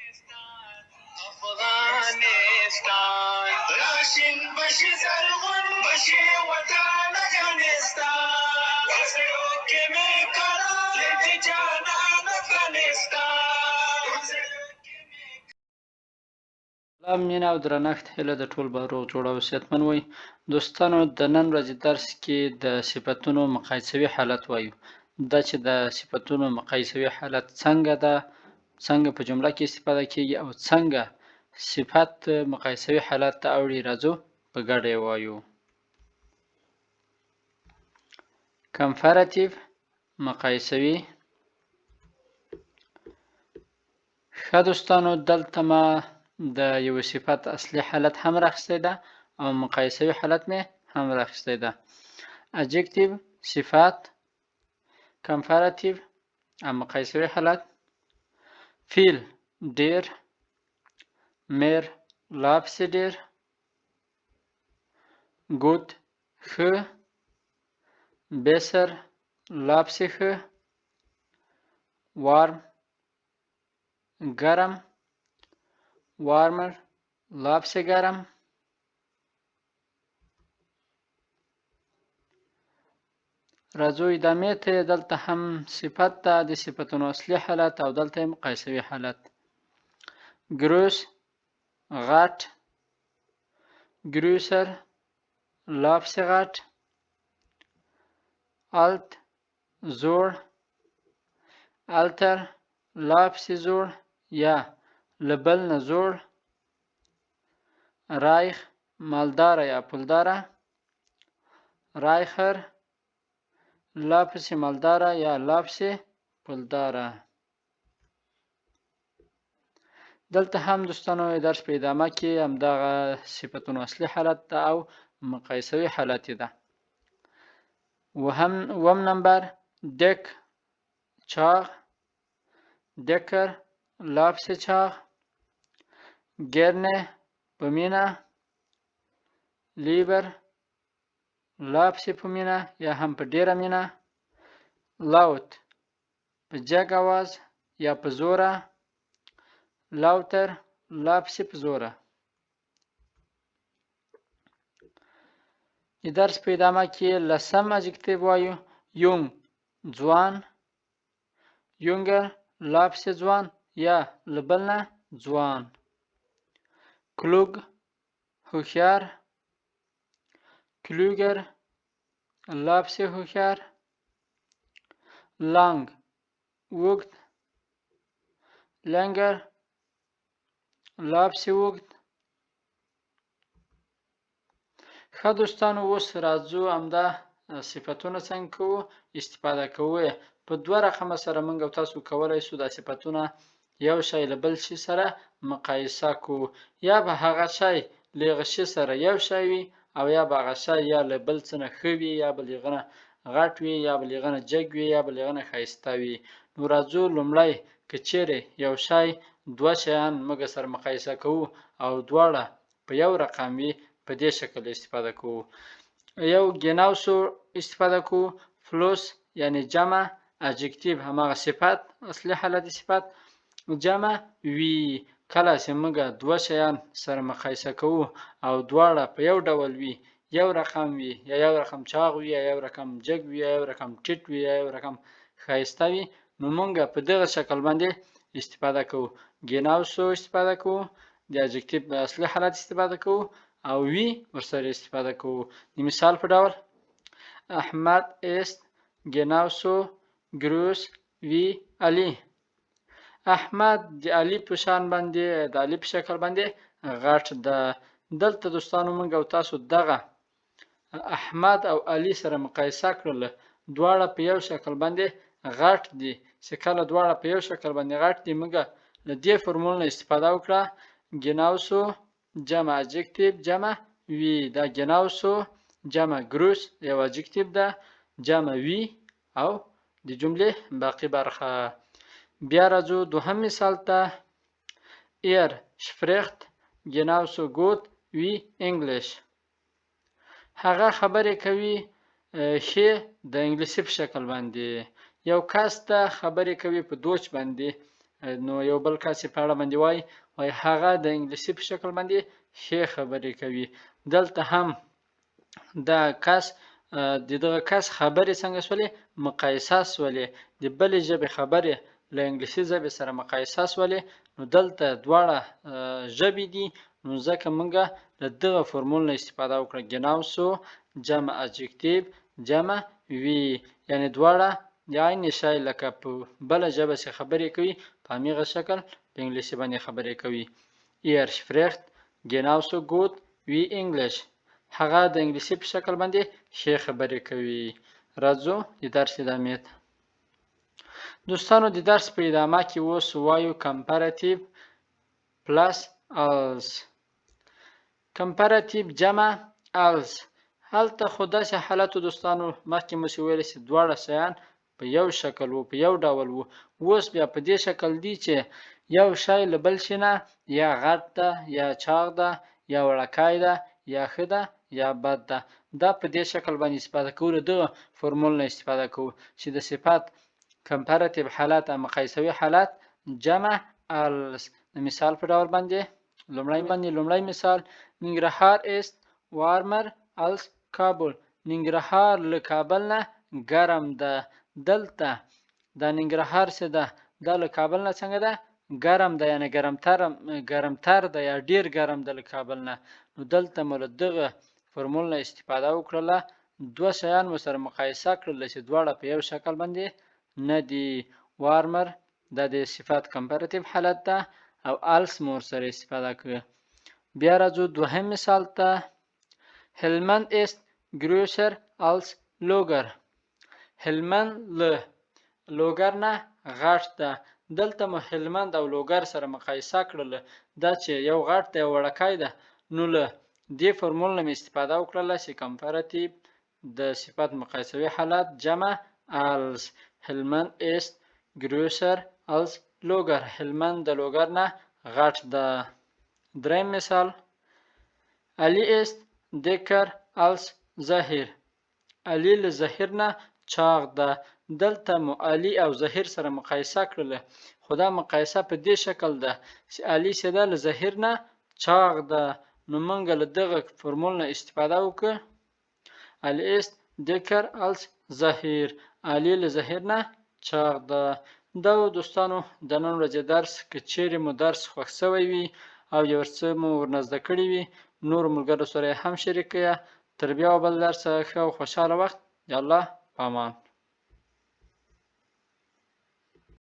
افغانستان راشین بشي زرغون بشي وطن افغانستان وزرو کې مې کړه دې جانان افغانستان. سلام مینه او درنښت هیله د ټول به روغ جوړ او صحتمند وي. دوستانو د نن ورځې درس کې د صفتونو مقایسوي حالت وایو. دا چې د صفتونو مقایسوي حالت څنګه ده، څنګه په جمله کې استفاده کیږي او څنګه صفت مقایسوي حالت ته اوړي، راځو په ګډه یې وایو. کمپاراتیو مقایسوي. ښه دوستانو، دلته ما د یو صفت اصلي حالت هم راخستی ده او مقایسوي حالت مې هم راخستی ده. adjective صفت، comparative او مقایسوي حالت. فیل ډیر، میر لا پسې ډیر، ګود ښه، بیسر لا پسې ښه، وارم ګرم، وارمر لا پسې ګرم. راځو ادامې ته. دلته هم صفت ده، د صفتونو اصلي حالت او دلته یې مقایسوي حالت. ګروس غټ، ګروسر لا پسې غټ، الت زوړ، التر لا پسې زوړ یا له بل نه زوړ، رایخ مالداره یا پولداره، رایخر لا پسې مالداره یا لا پسې پولداره. دلته هم دوستانو درس په ادامه کې همدغه صفتونو اصلي حالت ده او مقایسوي حالت ده. اووم نمبر دک چاغ، دکر لا پسې چاغ، ګرنه په مینه، لیبر لا پسې په مینه یا هم په ډیره مینه، لاوت په جګ اواز یا په زوره، لاوتر لا پسې په زوره. د درس په ادامه کې لسم adjective وایو. یونګ ځوان، یونګر لا پسې ځوان یا له بل نه ځوان، کلوګ هوښیار، کلوګر لا پسې هوښیار، لانګ اوږد، لنګر لا پسې اوږد. ښه دوستانو، اوس راځو همدا صفتونه څنګه کوو، استفاده کوو. په دوه رقمه سره موږ او تاسو کولی شو دا صفتونه یو شی له بل شي سره مقایسه کوو، یا به هغه شی له هغه شي سره یو شی وي او یا به هغه شی یا له بل څه نه ښه وي، یا به له هغه نه غټ وي، یا به له هغه نه جګ وي، یا به له هغه نه ښایسته وي. نو راځو لومړی که چیرې یو شی دوه شیان موږ سره مقایسه کوو او دواړه په یو رقم وي، په دې شکل استفاده کوو. یو ګیناوسو استفاده کوو، فلوس یعنی جمع، adjective هماغه صفت اصلي حالت صفت، جمع وي. کله چې موږ دوه شیان سره مقایسه کوو او دواړه په یو ډول وي، یو رقم وي، یا یو رقم چاغ وي، یا یو رقم جګ وي، یا یو رقم ټیټ وي، یا یو رقم ښایسته وي، نو موږ په دغه شکل باندې استفاده کوو. ګیناوسو استفاده کوو، د adjective اصلي حالت استفاده کوو او وی ورسره استفاده کوو. د مثال په ډول احمد است genauso groß wie Ali. احمد د علي په شان باندې، د علي په شکل باندې غټ ده. دلته دوستانو موږ او تاسو دغه احمد او علي سره مقایسه کړل، دواړه په یو شکل باندې غټ دي. چې کله دواړه په یو شکل باندې غټ دي، موږ له دې فرمول نه استفاده وکړه، genauso جمع adjective جمع وی. دا genauso جمع groß یو adjective ده، جمع وی او د جملې باقی برخه. بیا راځو دوهم مثال ته. Er spricht genauso gut wie English. هغه خبرې کوي ښې د انګلیسي په شکل باندې. یو کس ته خبرې کوي په دوج باندې، نو یو بل کس په اړه باندې وای هغه د انګلیسي په شکل باندې ښې خبرې کوي. دلته هم دا کس د دغه کس خبرې څنګه شولې مقایسه شولې د بلې ژبې خبرې له انګلیسي ژبې سره مقایسه شولې نو دلته دواړه ژبې دي نو ځکه موږ له دغه فرمول نه استفاده وکړه ګناوسو جمع adjective جمع وی یعنی دواړه د عین شی لکه په بله ژبه چې خبرې کوي په همغه شکل په انګلیسي باندې خبرې کوي. Er spricht genauso gut wie Englisch. هغه د انګلیسي په شکل باندې ښې خبرې کوي. راځو د درس ادامې ته. دوستانو د درس په ادامه کې اوس وایو comparative plus als. comparative جمع als. هلته خو داسې حالت دوستانو مخکې مو چې ویلې چې دواړه شیان په یو شکل وو په یو ډول وو. اوس بیا په دې شکل دی چې یو شی له بل شي نه یا غټ ده یا چاغ ده یا وړکی ده یا ښه ده یا بد ده. دا په دې شکل باندې استفاده کوو له دغه فرمول نه استفاده کوو چې د صفت کمپراتیو حالت او مقایسوي حالت جمع als. د مثال په ډول باندې لومړی مثال ننګرهار است warmer als کابل. ننګرهار له کابل نه ګرم ده. دلته دا ننګرهار څه ده دا له کابل نه څنګه ده ګرم ده یعنی ګرمتر ده یا ډیر ګرم ده له کابل نه. نو دلته مو له دغه فرمول نه استفاده وکړله دوه شیان مو سره مقایسه کړل چې دواړه په یو شکل باندې نه دي. وارمر دا د صفت کمپراتیو حالت ده او als مو سره استفاده کوي. بیا راځو دوهم مثال ته. هلمند است größer als لوګر. هلمند له لوګر نه غټ ده. دلته مو هلمند او لوګر سره مقایسه کړله دا چې یو غټ ده یو وړکی ده نو له دې فرمول نه مې استفاده وکړله چې کمپراتیو د صفت مقایسوي حالت جمع als. هلمند است größer als لوګر. هلمند د لوګر نه غټ ده. دریم مثال علی است dicker als ظهیر. علی له ظهیر نه چاغ ده. دلته مو علی او ظهیر سره مقایسه کړله خو دا مقایسه په دې شکل ده چې علی چې ده له ظهیر نه چاغ ده نو موږ له دغه فرمول نه استفاده وکړو علی است dicker als ظهیر. علی له ظهیر نه چاغ ده. دا دوستانو د نن ورځې درس که چیرې مو درس خوښ شوی وي او یو څه مو ورنه زده کړي وي نور ملګرو سره هم شریک کړئ. تر بیا بل درس ښه او خوشحاله وخت. د الله په امان.